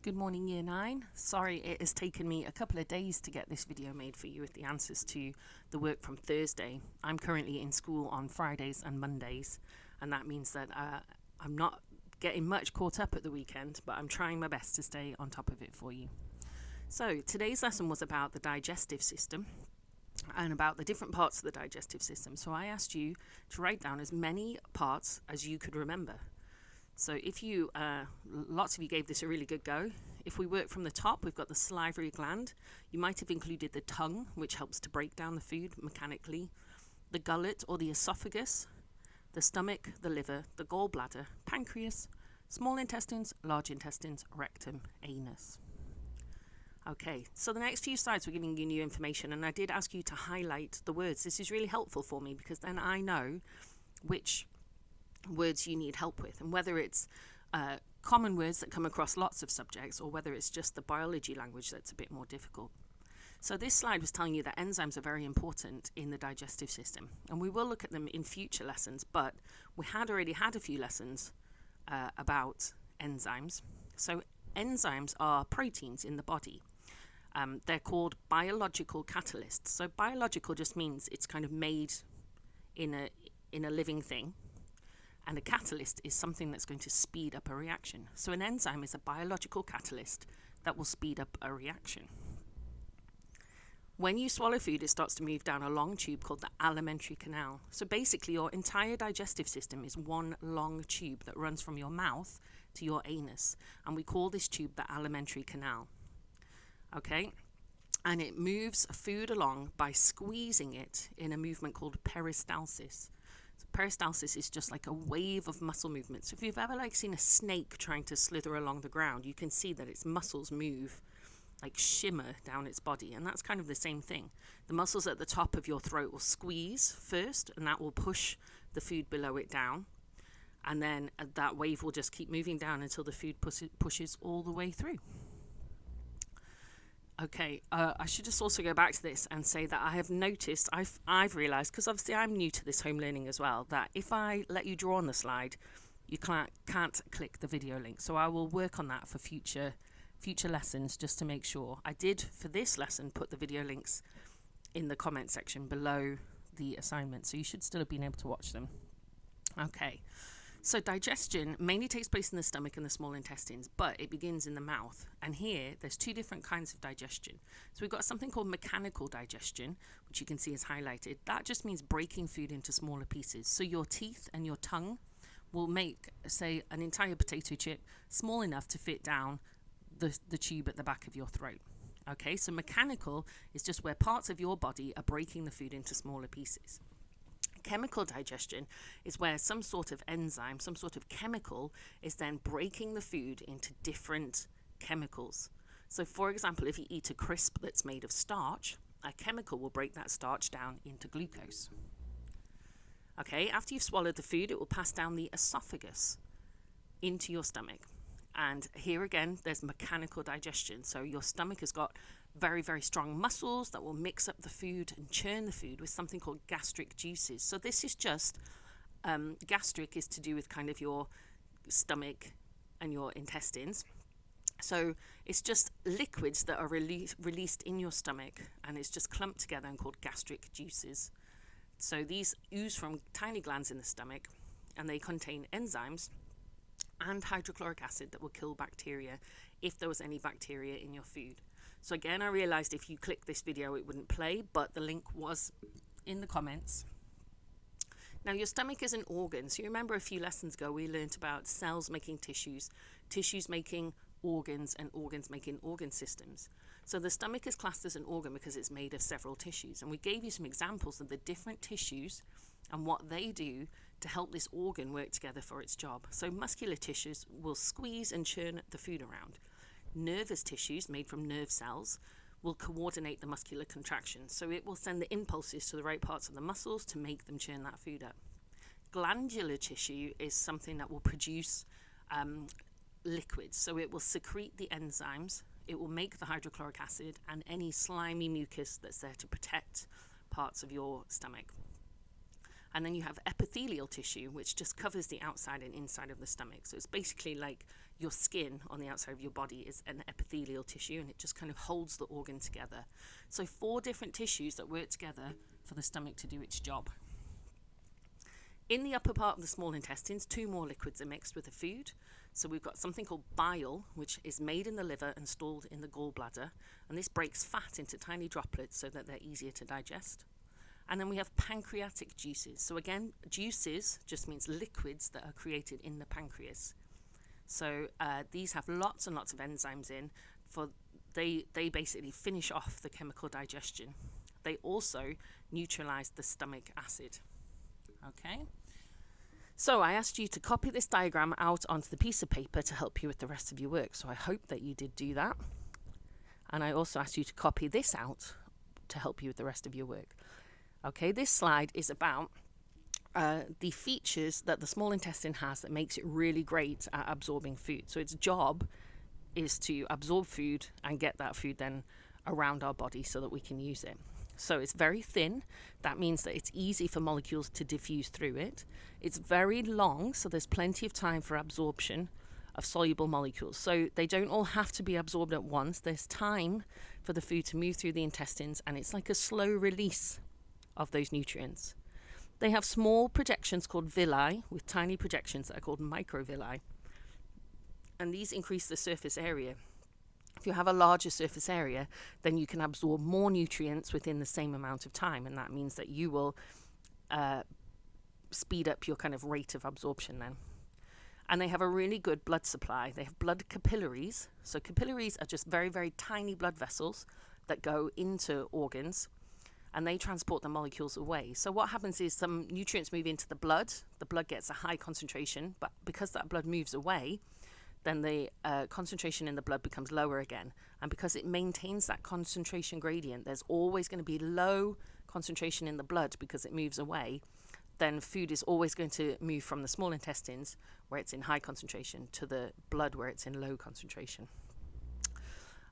Good morning, Year 9. Sorry it has taken me a couple of days to get this video made for you with the answers to the work from Thursday. I'm currently in school on Fridays and Mondays, and that means that I'm not getting much caught up at the weekend, but I'm trying my best to stay on top of it for you. So today's lesson was about the digestive system and about the different parts of the digestive system. So I asked you to write down as many parts as you could remember. So if you, lots of you gave this a really good go. If we work from the top, we've got the salivary gland. You might have included the tongue, which helps to break down the food mechanically, the gullet or the esophagus, the stomach, the liver, the gallbladder, pancreas, small intestines, large intestines, rectum, anus. Okay, so the next few slides we're giving you new information, and I did ask you to highlight the words. This is really helpful for me because then I know which words you need help with, and whether it's common words that come across lots of subjects or whether it's just the biology language that's a bit more difficult. So this slide was telling you that enzymes are very important in the digestive system, and we will look at them in future lessons, but we had already had a few lessons about enzymes. So enzymes are proteins in the body. They're called biological catalysts. So biological just means it's kind of made in a living thing. And a catalyst is something that's going to speed up a reaction. So an enzyme is a biological catalyst that will speed up a reaction. When you swallow food, it starts to move down a long tube called the alimentary canal. So basically, your entire digestive system is one long tube that runs from your mouth to your anus. And we call this tube the alimentary canal. Okay? And it moves food along by squeezing it in a movement called peristalsis. Peristalsis is just like a wave of muscle movement. So if you've ever seen a snake trying to slither along the ground, you can see that its muscles move, like shimmer down its body. And that's kind of the same thing. The muscles at the top of your throat will squeeze first, and that will push the food below it down. And then that wave will just keep moving down until the food pushes all the way through. Okay, I should just also go back to this and say that I have noticed, I've realised, because obviously I'm new to this home learning as well, that if I let you draw on the slide, you can't click the video link. So I will work on that for future lessons just to make sure. I did, for this lesson, put the video links in the comment section below the assignment, so you should still have been able to watch them. Okay. So digestion mainly takes place in the stomach and the small intestines, but it begins in the mouth. And here, there's two different kinds of digestion. So we've got something called mechanical digestion, which you can see is highlighted. That just means breaking food into smaller pieces. So your teeth and your tongue will make, say, an entire potato chip small enough to fit down the tube at the back of your throat. Okay, so mechanical is just where parts of your body are breaking the food into smaller pieces. Chemical digestion is where some sort of enzyme, some sort of chemical is then breaking the food into different chemicals. So for example, if you eat a crisp that's made of starch, a chemical will break that starch down into glucose. Okay, after you've swallowed the food, it will pass down the esophagus into your stomach. And here again, there's mechanical digestion. So your stomach has got very, very strong muscles that will mix up the food and churn the food with something called gastric juices. So this is just, gastric is to do with kind of your stomach and your intestines. So it's just liquids that are released in your stomach, and it's just clumped together and called gastric juices. So these ooze from tiny glands in the stomach, and they contain enzymes and hydrochloric acid that will kill bacteria if there was any bacteria in your food. So again, I realized if you click this video, it wouldn't play, but the link was in the comments. Now, your stomach is an organ. So you remember a few lessons ago, we learned about cells making tissues, tissues making organs, and organs making organ systems. So the stomach is classed as an organ because it's made of several tissues. And we gave you some examples of the different tissues and what they do to help this organ work together for its job. So muscular tissues will squeeze and churn the food around. Nervous tissues made from nerve cells will coordinate the muscular contractions. So it will send the impulses to the right parts of the muscles to make them churn that food up. Glandular tissue is something that will produce liquids. So it will secrete the enzymes, it will make the hydrochloric acid and any slimy mucus that's there to protect parts of your stomach. And then you have epithelial epithelial tissue, which just covers the outside and inside of the stomach. So it's basically like your skin on the outside of your body is an epithelial tissue, and it just kind of holds the organ together. So 4 different tissues that work together for the stomach to do its job. In the upper part of the small intestines, 2 more liquids are mixed with the food. So we've got something called bile, which is made in the liver and stored in the gallbladder, and this breaks fat into tiny droplets so that they're easier to digest. And then we have pancreatic juices. So again, juices just means liquids that are created in the pancreas. So these have lots and lots of enzymes in. They basically finish off the chemical digestion. They also neutralize the stomach acid. Okay. So I asked you to copy this diagram out onto the piece of paper to help you with the rest of your work. So I hope that you did do that. And I also asked you to copy this out to help you with the rest of your work. Okay, this slide is about the features that the small intestine has that makes it really great at absorbing food. So its job is to absorb food and get that food then around our body so that we can use it. So it's very thin. That means that it's easy for molecules to diffuse through it. It's very long, so there's plenty of time for absorption of soluble molecules. So they don't all have to be absorbed at once. There's time for the food to move through the intestines, and it's like a slow release of those nutrients. They have small projections called villi with tiny projections that are called microvilli, and these increase the surface area. If you have a larger surface area, then you can absorb more nutrients within the same amount of time, and that means that you will speed up your kind of rate of absorption then. And they have a really good blood supply. They have blood capillaries. So capillaries are just very, very tiny blood vessels that go into organs, and they transport the molecules away. So what happens is some nutrients move into the blood gets a high concentration, but because that blood moves away, then the concentration in the blood becomes lower again. And because it maintains that concentration gradient, there's always going to be low concentration in the blood because it moves away. Then food is always going to move from the small intestines, where it's in high concentration, to the blood where it's in low concentration.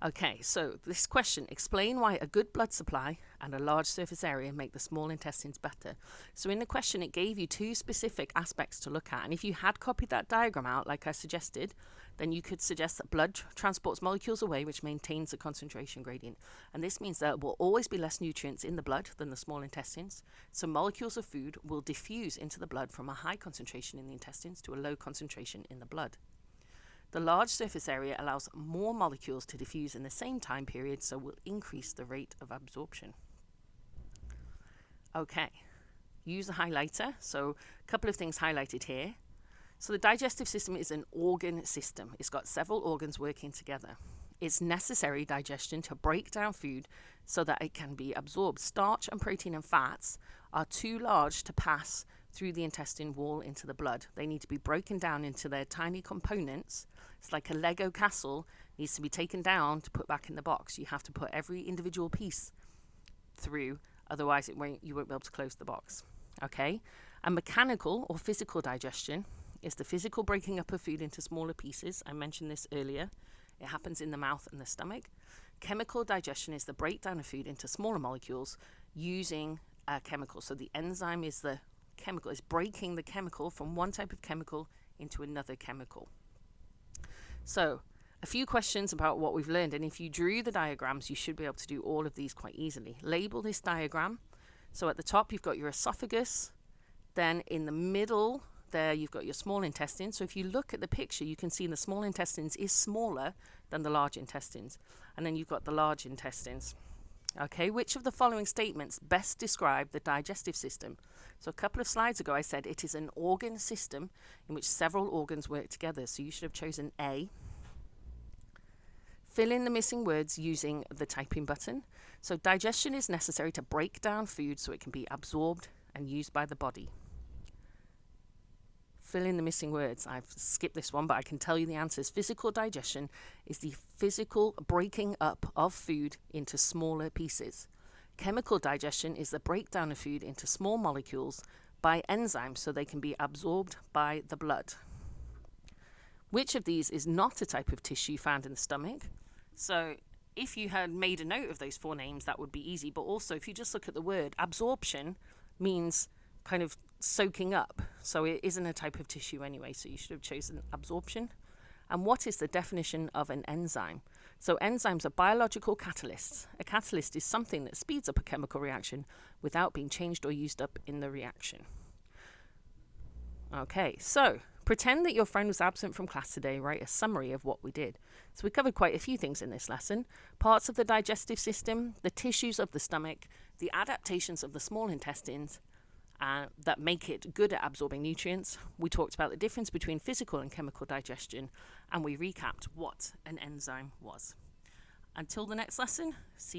Okay, so this question, explain why a good blood supply and a large surface area make the small intestines better. So in the question, it gave you 2 specific aspects to look at. And if you had copied that diagram out, like I suggested, then you could suggest that blood transports molecules away, which maintains the concentration gradient. And this means there will always be less nutrients in the blood than the small intestines. So molecules of food will diffuse into the blood from a high concentration in the intestines to a low concentration in the blood. The large surface area allows more molecules to diffuse in the same time period, so will increase the rate of absorption. Okay, use a highlighter. So a couple of things highlighted here. So the digestive system is an organ system. It's got several organs working together. It's necessary digestion to break down food so that it can be absorbed. Starch and protein and fats are too large to pass through the intestine wall into the blood. They need to be broken down into their tiny components. It's like a Lego castle needs to be taken down to put back in the box. You have to put every individual piece through, otherwise you won't be able to close the box. Okay? And mechanical or physical digestion is the physical breaking up of food into smaller pieces. I mentioned this earlier. It happens in the mouth and the stomach. Chemical digestion is the breakdown of food into smaller molecules using chemicals. So the enzyme is the chemical, is breaking the chemical from one type of chemical into another chemical. So a few questions about what we've learned, and if you drew the diagrams, you should be able to do all of these quite easily. Label this diagram. So at the top, you've got your esophagus. Then in the middle there, you've got your small intestine. So if you look at the picture, you can see the small intestines is smaller than the large intestines. And then you've got the large intestines. Okay, which of the following statements best describe the digestive system? So a couple of slides ago, I said it is an organ system in which several organs work together. So you should have chosen A. Fill in the missing words using the typing button. So digestion is necessary to break down food so it can be absorbed and used by the body. Fill in the missing words. I've skipped this one, but I can tell you the answers. Physical digestion is the physical breaking up of food into smaller pieces. Chemical digestion is the breakdown of food into small molecules by enzymes so they can be absorbed by the blood. Which of these is not a type of tissue found in the stomach? So if you had made a note of those 4 names, that would be easy. But also, if you just look at the word, absorption means kind of soaking up, so it isn't a type of tissue anyway, so you should have chosen absorption. And what is the definition of an enzyme? So enzymes are biological catalysts. A catalyst is something that speeds up a chemical reaction without being changed or used up in the reaction. Okay, so pretend that your friend was absent from class today. Write a summary of what we did. So we covered quite a few things in this lesson. Parts of the digestive system, the tissues of the stomach, the adaptations of the small intestines that make it good at absorbing nutrients. We talked about the difference between physical and chemical digestion, and we recapped what an enzyme was. Until the next lesson, see you.